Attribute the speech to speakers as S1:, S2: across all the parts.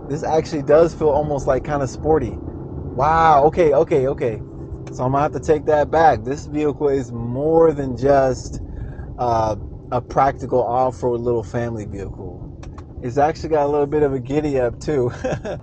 S1: This actually does feel almost like kind of sporty. Wow, okay. So I'm gonna have to take that back. This vehicle is more than just uh, a practical off-road little family vehicle. It's actually got a little bit of a giddy up too.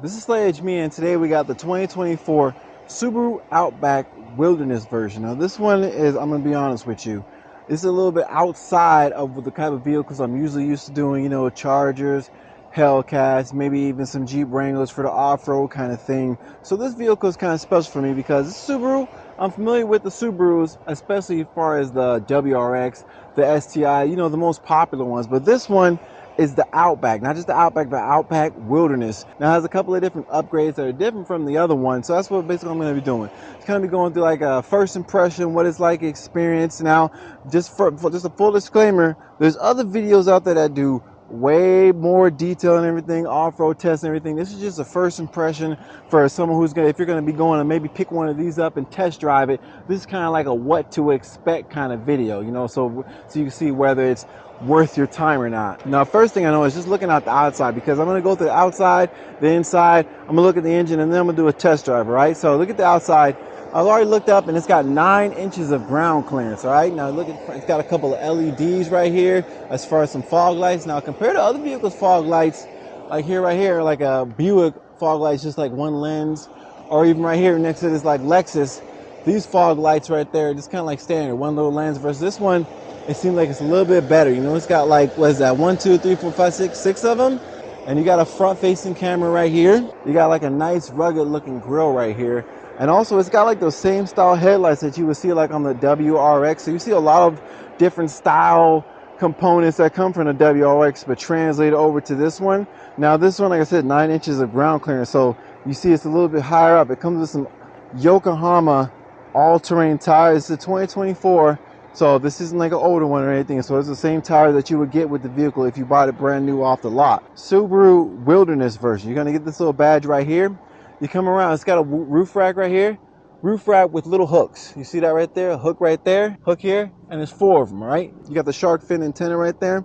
S1: This is Sledge Me, and today we got the 2024 Subaru Outback Wilderness version. Now this one is, I'm gonna be honest with you, it's a little bit outside of the kind of vehicles I'm usually used to doing, you know, Chargers, Hellcats, maybe even some Jeep Wranglers for the off-road kind of thing. So this vehicle is kind of special for me because it's Subaru. I'm familiar with the Subarus, especially as far as the WRX, the STI, you know, the most popular ones. But this one is the Outback, not just the Outback, but Outback Wilderness. Now it has a couple of different upgrades that are different from the other one. So that's what basically I'm going to be doing. It's kind of be going through like a first impression, what it's like experience. Now, just for just a full disclaimer, there's other videos out there that do way more detail and everything, off-road tests and everything. This is just a first impression for someone who's gonna, if you're gonna be going to maybe pick one of these up and test drive it. This is kind of like a what to expect kind of video, you know, so you can see whether it's worth your time or not. Now, first thing I know is just looking at the outside, because I'm gonna go through the outside, the inside, I'm gonna look at the engine, and then I'm gonna do a test drive, right? So look at the outside. I've already looked up and it's got 9 inches of ground clearance, all right? Now look at, it's got a couple of LEDs right here as far as some fog lights. Now compared to other vehicles' fog lights, like here, right here, like a Buick fog lights, just like one lens, or even right here next to this like Lexus, these fog lights right there, just kind of like standard, one little lens versus this one, it seems like it's a little bit better. You know, it's got like, what is that, 1, 2, 3, 4, 5, 6, 6 of them. And you got a front-facing camera right here. You got like a nice rugged-looking grille right here. And also, it's got like those same style headlights that you would see like on the WRX. So you see a lot of different style components that come from the WRX, but translated over to this one. Now, this one, like I said, 9 inches of ground clearance. So you see it's a little bit higher up. It comes with some Yokohama all-terrain tires. It's a 2024. So this isn't like an older one or anything. So it's the same tire that you would get with the vehicle if you bought it brand new off the lot. Subaru Wilderness version. You're going to get this little badge right here. You come around, it's got a roof rack right here. Roof rack with little hooks. You see that right there? A hook right there, hook here, and there's 4 of them, right? You got the shark fin antenna right there.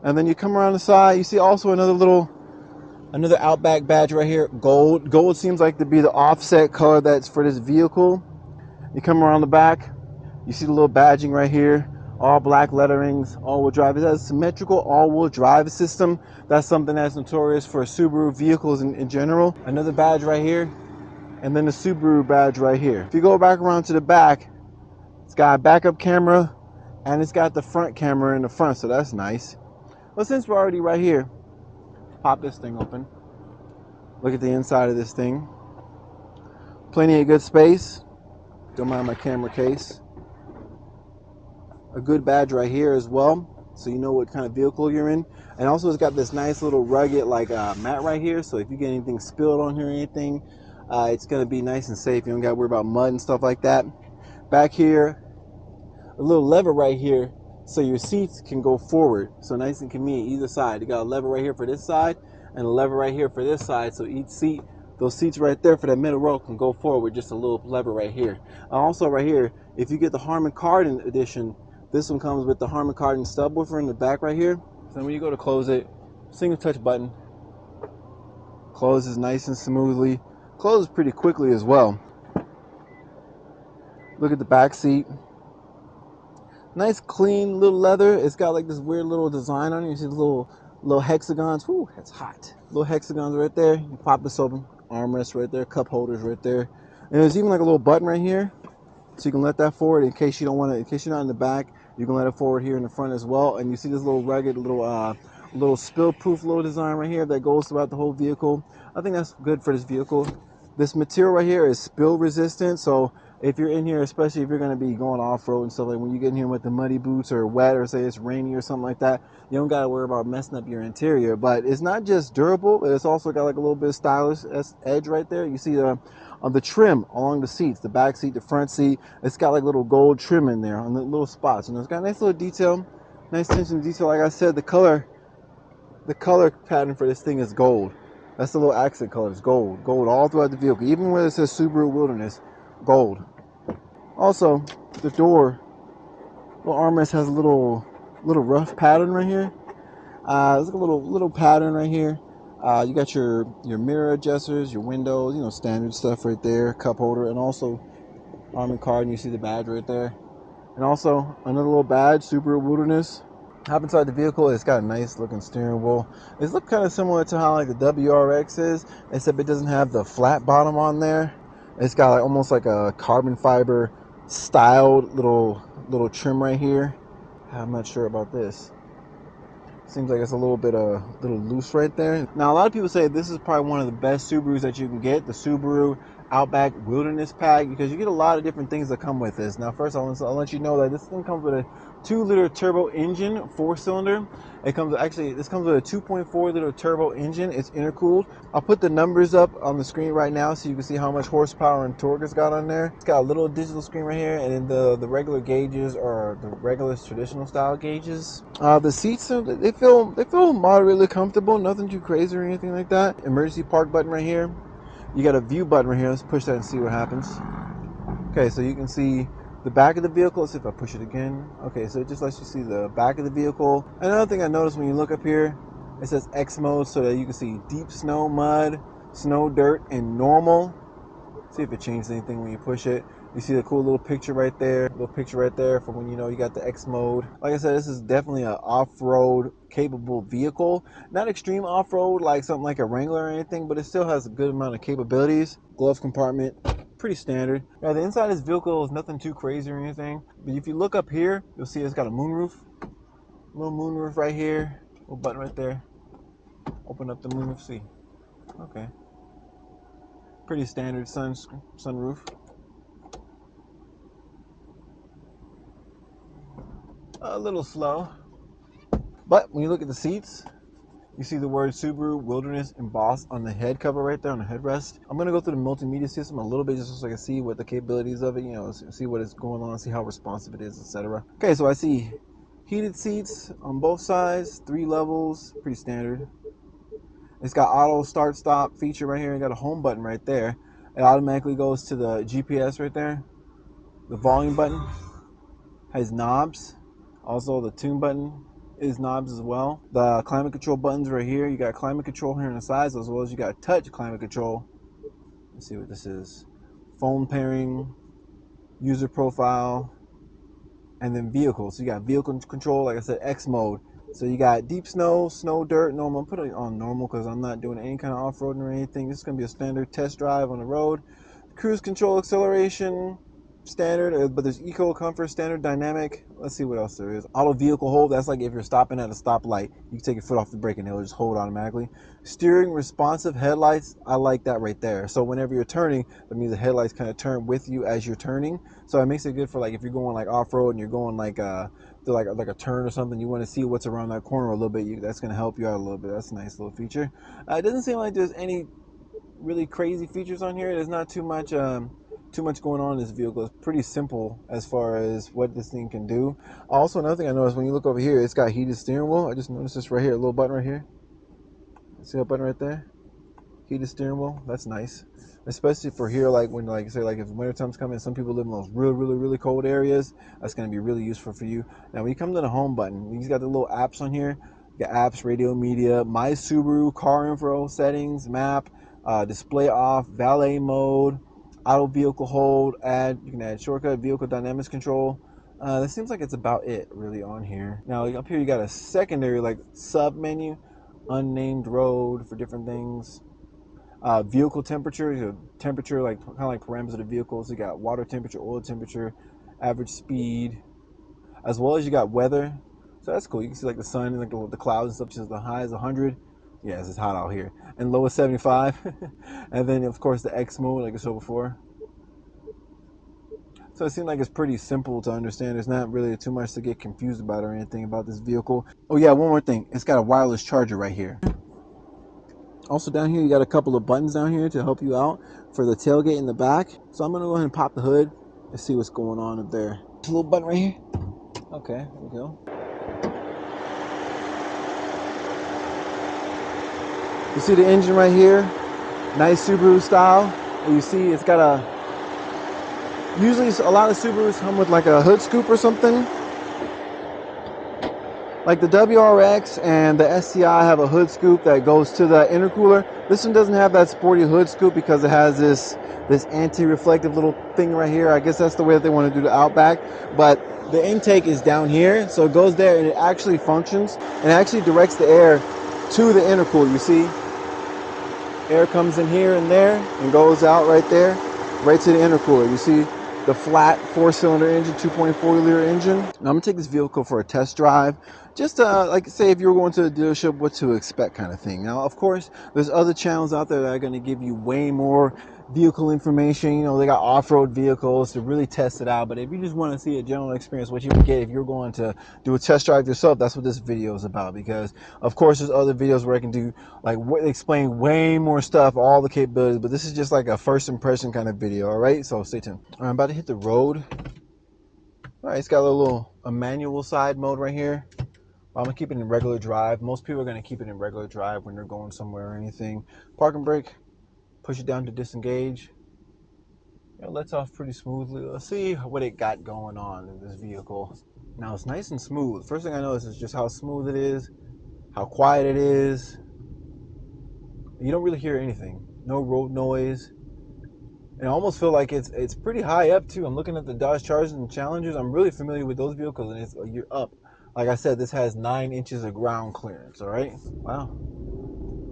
S1: And then you come around the side, you see also another Outback badge right here, gold. Gold seems like to be the offset color that's for this vehicle. You come around the back, you see the little badging right here, all black letterings, all-wheel drive. It has a symmetrical all-wheel drive system. That's something that's notorious for Subaru vehicles in general. Another badge right here, and then the Subaru badge right here. If you go back around to the back, it's got a backup camera, and it's got the front camera in the front, so that's nice. Well, since we're already right here, pop this thing open. Look at the inside of this thing. Plenty of good space. Don't mind my camera case. A good badge right here as well, so you know what kind of vehicle you're in. And also it's got this nice little rugged like mat right here, so if you get anything spilled on here or anything, it's going to be nice and safe. You don't got to worry about mud and stuff like that. Back here, a little lever right here so your seats can go forward, so nice and convenient either side. You got a lever right here for this side and a lever right here for this side, so each seat, those seats right there for that middle row can go forward with just a little lever right here. Also right here, if you get the Harman Kardon edition, this one comes with the Harman Kardon subwoofer in the back right here. So when you go to close it, single touch button, closes nice and smoothly, closes pretty quickly as well. Look at the back seat. Nice clean little leather. It's got like this weird little design on it. You see the little hexagons. Whoo, that's hot. Little hexagons right there. You pop this open. Armrest right there. Cup holders right there. And there's even like a little button right here, so you can let that forward in case you don't want to. In case you're not in the back, you can let it forward here in the front as well. And you see this little rugged little spill-proof little design right here that goes throughout the whole vehicle. I think that's good for this vehicle. This material right here is spill resistant, so if you're in here, especially if you're going to be going off-road and stuff, like when you get in here with the muddy boots or wet, or say it's rainy or something like that, you don't got to worry about messing up your interior. But it's not just durable, but it's also got like a little bit of stylish edge right there. You see the trim along the seats, the back seat, the front seat, it's got like little gold trim in there on the little spots, and it's got a nice little detail, nice attention to detail. Like I said, the color pattern for this thing is gold. That's the little accent color. It's gold all throughout the vehicle, even when it says Subaru Wilderness, gold. Also, the door, little armrest has a little rough pattern right here. There's like a little pattern right here. You got your mirror adjusters, your windows, you know, standard stuff right there, cup holder, and also Army card, and you see the badge right there. And also another little badge, Subaru Wilderness. Hop inside the vehicle. It's got a nice looking steering wheel. It's look kind of similar to how like the WRX is, except it doesn't have the flat bottom on there. It's got like almost like a carbon fiber styled little trim right here. I'm not sure about this. Seems like it's a little loose right there. Now, a lot of people say this is probably one of the best Subarus that you can get, the Subaru Outback Wilderness Pack, because you get a lot of different things that come with this. Now, first, I'll let you know that this thing comes with a 2-liter turbo engine, 4-cylinder. This comes with a 2.4-liter turbo engine. It's intercooled. I'll put the numbers up on the screen right now so you can see how much horsepower and torque it's got on there. It's got a little digital screen right here, and then the regular gauges are the regular traditional style gauges. The seats, they feel moderately comfortable, nothing too crazy or anything like that. Emergency park button right here. You got a view button right here. Let's push that and see what happens. Okay, so you can see the back of the vehicle. Let's see if I push it again. Okay, so it just lets you see the back of the vehicle. Another thing I noticed when you look up here, it says X mode so that you can see deep snow, mud, snow, dirt, and normal. See if it changes anything when you push it. You see the cool little picture right there. Little picture right there for when you know you got the X mode. Like I said, this is definitely an off-road capable vehicle. Not extreme off-road like something like a Wrangler or anything, but it still has a good amount of capabilities. Glove compartment, pretty standard. Now the inside of this vehicle is nothing too crazy or anything. But if you look up here, you'll see it's got a moonroof. Little moonroof right here. Little button right there. Open up the moonroof, see. Okay. Pretty standard sunroof. A little slow. But when you look at the seats, you see the word Subaru Wilderness embossed on the head cover right there on the headrest. I'm going to go through the multimedia system a little bit just so I can see what the capabilities of it, you know, see what is going on, see how responsive it is, etc. Okay, so I see heated seats on both sides, 3 levels, pretty standard. It's got auto start stop feature right here. You got a home button right there. It automatically goes to the GPS right there. The volume button has knobs. Also, the tune button is knobs as well. The climate control buttons right here. You got climate control here on the sides, as well as you got touch climate control. Let's see what this is. Phone pairing, user profile, and then vehicle. So you got vehicle control, like I said, X mode. So you got deep snow, snow, dirt, normal. I'm putting it on normal because I'm not doing any kind of off-roading or anything. This is going to be a standard test drive on the road. Cruise control, acceleration, standard, but there's eco, comfort, standard, dynamic. Let's see what else there is. Auto vehicle hold, that's like if you're stopping at a stoplight, you can take your foot off the brake and it'll just hold automatically. Steering responsive headlights, I like that right there. So whenever you're turning, that means the headlights kind of turn with you as you're turning. So it makes it good for like if you're going like off-road and you're going like to like a turn or something, you want to see what's around that corner a little bit, that's going to help you out a little bit. That's a nice little feature. It doesn't seem like there's any really crazy features on here. There's not too much going on in this vehicle. It's pretty simple as far as what this thing can do. Also, another thing I noticed when you look over here, it's got heated steering wheel. I just noticed this right here, a little button right here. See that button right there? Heated steering wheel. That's nice, especially for here, like when, like say, like if wintertime's coming, some people live in those really cold areas. That's going to be really useful for you. Now, when you come to the home button, you got the little apps on here. You got apps, radio, media, my Subaru, car info, settings, map, display off, valet mode, auto vehicle hold, you can add shortcut, vehicle dynamics control. That seems like it's about it really on here. Now up here you got a secondary like sub menu, unnamed road for different things. Vehicle temperature, temperature like kind of like parameters of the vehicle. So you got water temperature, oil temperature, average speed, as well as you got weather. So that's cool. You can see like the sun and like the clouds and stuff. Just the high is 100. Yeah, it's hot out here. And low is 75. And then of course the X mode, like I showed before. So it seems like it's pretty simple to understand. There's not really too much to get confused about or anything about this vehicle. Oh yeah, one more thing. It's got a wireless charger right here. Also down here, you got a couple of buttons down here to help you out for the tailgate in the back. So I'm gonna go ahead and pop the hood and see what's going on up there. A little button right here. Okay, there we go. You see the engine right here? Nice Subaru style. And you see it's got usually a lot of Subarus come with like a hood scoop or something. Like the WRX and the SCI have a hood scoop that goes to the intercooler. This one doesn't have that sporty hood scoop because it has this anti-reflective little thing right here. I guess that's the way that they want to do the Outback. But the intake is down here, so it goes there and it actually functions and it actually directs the air to the intercooler. You see, air comes in here and there and goes out right there, right to the intercooler. You see the flat 4-cylinder engine, 2.4 liter engine. Now I'm gonna take this vehicle for a test drive, just like say if you were going to a dealership, what to expect kind of thing. Now, of course, there's other channels out there that are gonna give you way more vehicle information. You know, they got off-road vehicles to really test it out. But if you just want to see a general experience, what you would get if you're going to do a test drive yourself, that's what this video is about. Because of course, there's other videos where I can do like explain way more stuff, all the capabilities. But this is just like a first impression kind of video. All right, so stay tuned. All right, I'm about to hit the road. All right, it's got a manual side mode right here. I'm gonna keep it in regular drive. Most people are gonna keep it in regular drive when they're going somewhere or anything. Park and brake. Push it down to disengage. It lets off pretty smoothly. Let's see what it got going on in this vehicle. Now it's nice and smooth. First thing I notice is just how smooth it is, how quiet it is. You don't really hear anything. No road noise. And I almost feel like it's pretty high up too. I'm looking at the Dodge Chargers and Challengers. I'm really familiar with those vehicles, and you're up. Like I said, this has 9 inches of ground clearance. All right. Wow.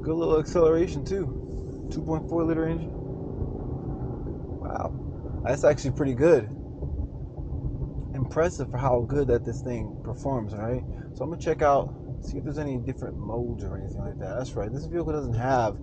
S1: Good little acceleration too. 2.4 liter engine. Wow. That's actually pretty good. Impressive for how good that this thing performs. All right, so I'm gonna check out, see if there's any different modes or anything like that. That's right, this vehicle doesn't have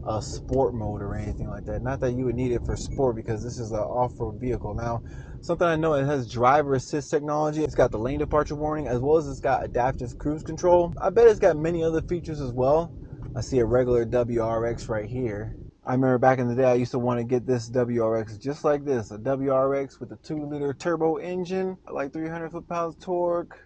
S1: a sport mode or anything like that. Not that you would need it for sport because this is an off-road vehicle. Now, something I know, it has driver assist technology. It's got the lane departure warning, as well as it's got adaptive cruise control. I bet it's got many other features as well. I see a regular WRX right here. I remember back in the day, I used to want to get this WRX just like this, a WRX with a 2-liter turbo engine, like 300 foot-pounds torque,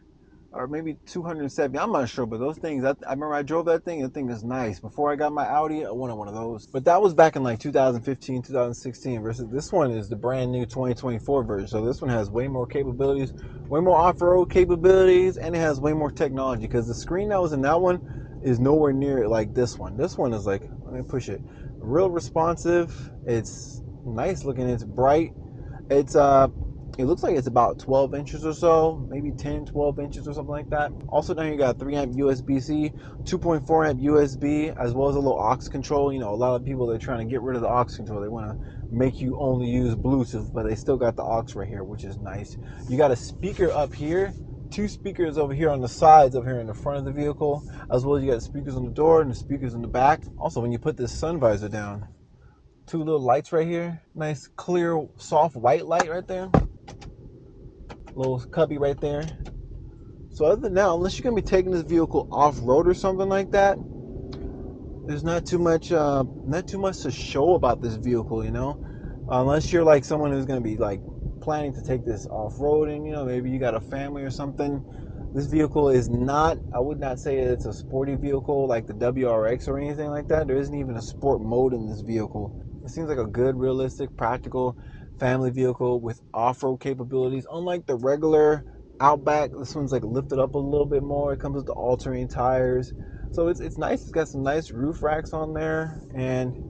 S1: or maybe 270. I'm not sure, but those things, I remember I drove that thing. The thing is nice. Before I got my Audi, I wanted one of those. But that was back in like 2015, 2016, versus this one is the brand new 2024 version. So this one has way more capabilities, way more off-road capabilities, and it has way more technology because the screen that was in that one is nowhere near like this one. This one is like, let me push it, real responsive. It's nice looking. It's bright. It's it looks like it's about 12 inches or so, maybe 10, 12 inches or something like that. Also down here you got 3 amp USB-C, 2.4 amp USB, as well as a little aux control. You know, a lot of people, they're trying to get rid of the aux control. They want to make you only use Bluetooth, but they still got the aux right here, which is nice. You got a speaker up here, 2 speakers over here on the sides, over here in the front of the vehicle, as well as you got speakers on the door and the speakers in the back. Also, when you put this sun visor down, 2 little lights right here, nice clear soft white light right there, little cubby right there. So other than that, unless you're gonna be taking this vehicle off-road or something like that, there's not too much to show about this vehicle, you know. Unless you're like someone who's gonna be like planning to take this off-roading, you know, maybe you got a family or something. This vehicle is not, I would not say it's a sporty vehicle like the WRX or anything like that. There isn't even a sport mode in this vehicle. It seems like a good, realistic, practical family vehicle with off-road capabilities. Unlike the regular Outback, this one's like lifted up a little bit more. It comes with the all-terrain tires. So it's nice. It's got some nice roof racks on there. And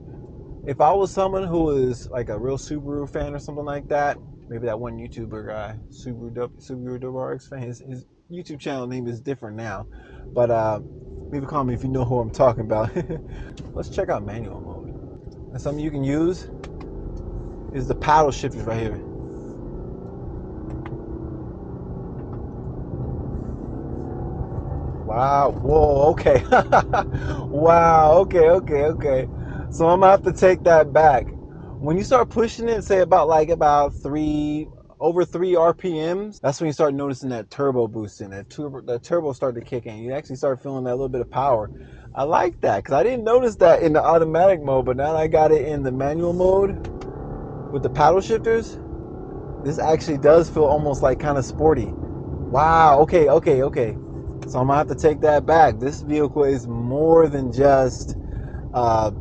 S1: if I was someone who is like a real Subaru fan or something like that, maybe that one YouTuber guy, Subaru WRX fan, his YouTube channel name is different now. But maybe call me if you know who I'm talking about. Let's check out manual mode. And something you can use is the paddle shifters right here. Wow. Whoa. Okay. Wow. Okay. So I'm gonna have to take that back. When you start pushing it, say about 3 RPMs, that's when you start noticing that turbo boost in it. The turbo start to kick in. You actually start feeling that little bit of power. I like that because I didn't notice that in the automatic mode, but now that I got it in the manual mode with the paddle shifters, this actually does feel almost like kind of sporty. Wow. Okay. So I'm gonna have to take that back. This vehicle is more than just a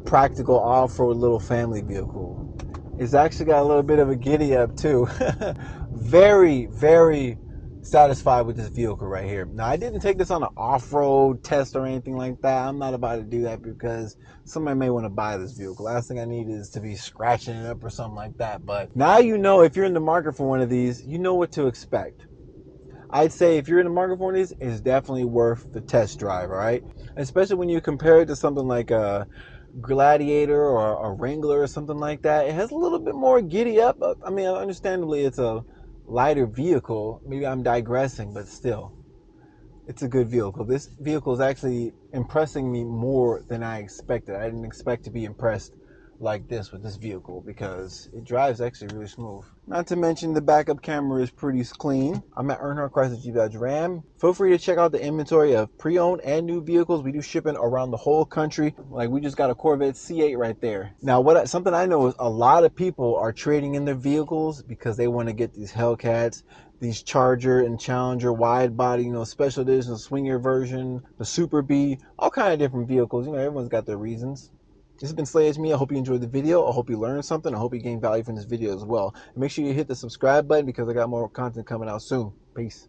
S1: practical off-road little family vehicle. It's actually got a little bit of a giddy up too. Very satisfied with this vehicle right here. Now, I didn't take this on an off-road test or anything like that. I'm not about to do that because somebody may want to buy this vehicle. Last thing I need is to be scratching it up or something like that. But now you know, if you're in the market for one of these, you know what to expect. I'd say if you're in the market for one of these, it's definitely worth the test drive, all right? Especially when you compare it to something like a Gladiator or a Wrangler or something like that. It has a little bit more giddy up. I mean, understandably, it's a lighter vehicle. Maybe I'm digressing, but still, it's a good vehicle. This vehicle is actually impressing me more than I expected. I didn't expect to be impressed like this with this vehicle because it drives actually really smooth. Not to mention the backup camera is pretty clean. I'm at Earnhardt Chrysler Jeep Dodge Ram. Feel free to check out the inventory of pre-owned and new vehicles. We do shipping around the whole country. Like, we just got a Corvette C8 right there. Now, something I know is a lot of people are trading in their vehicles because they want to get these Hellcats, these Charger and Challenger wide body, special edition, the swinger version, the Super B, all kind of different vehicles. Everyone's got their reasons. This has been Slay As Me. I hope you enjoyed the video. I hope you learned something. I hope you gained value from this video as well. And make sure you hit the subscribe button because I got more content coming out soon. Peace.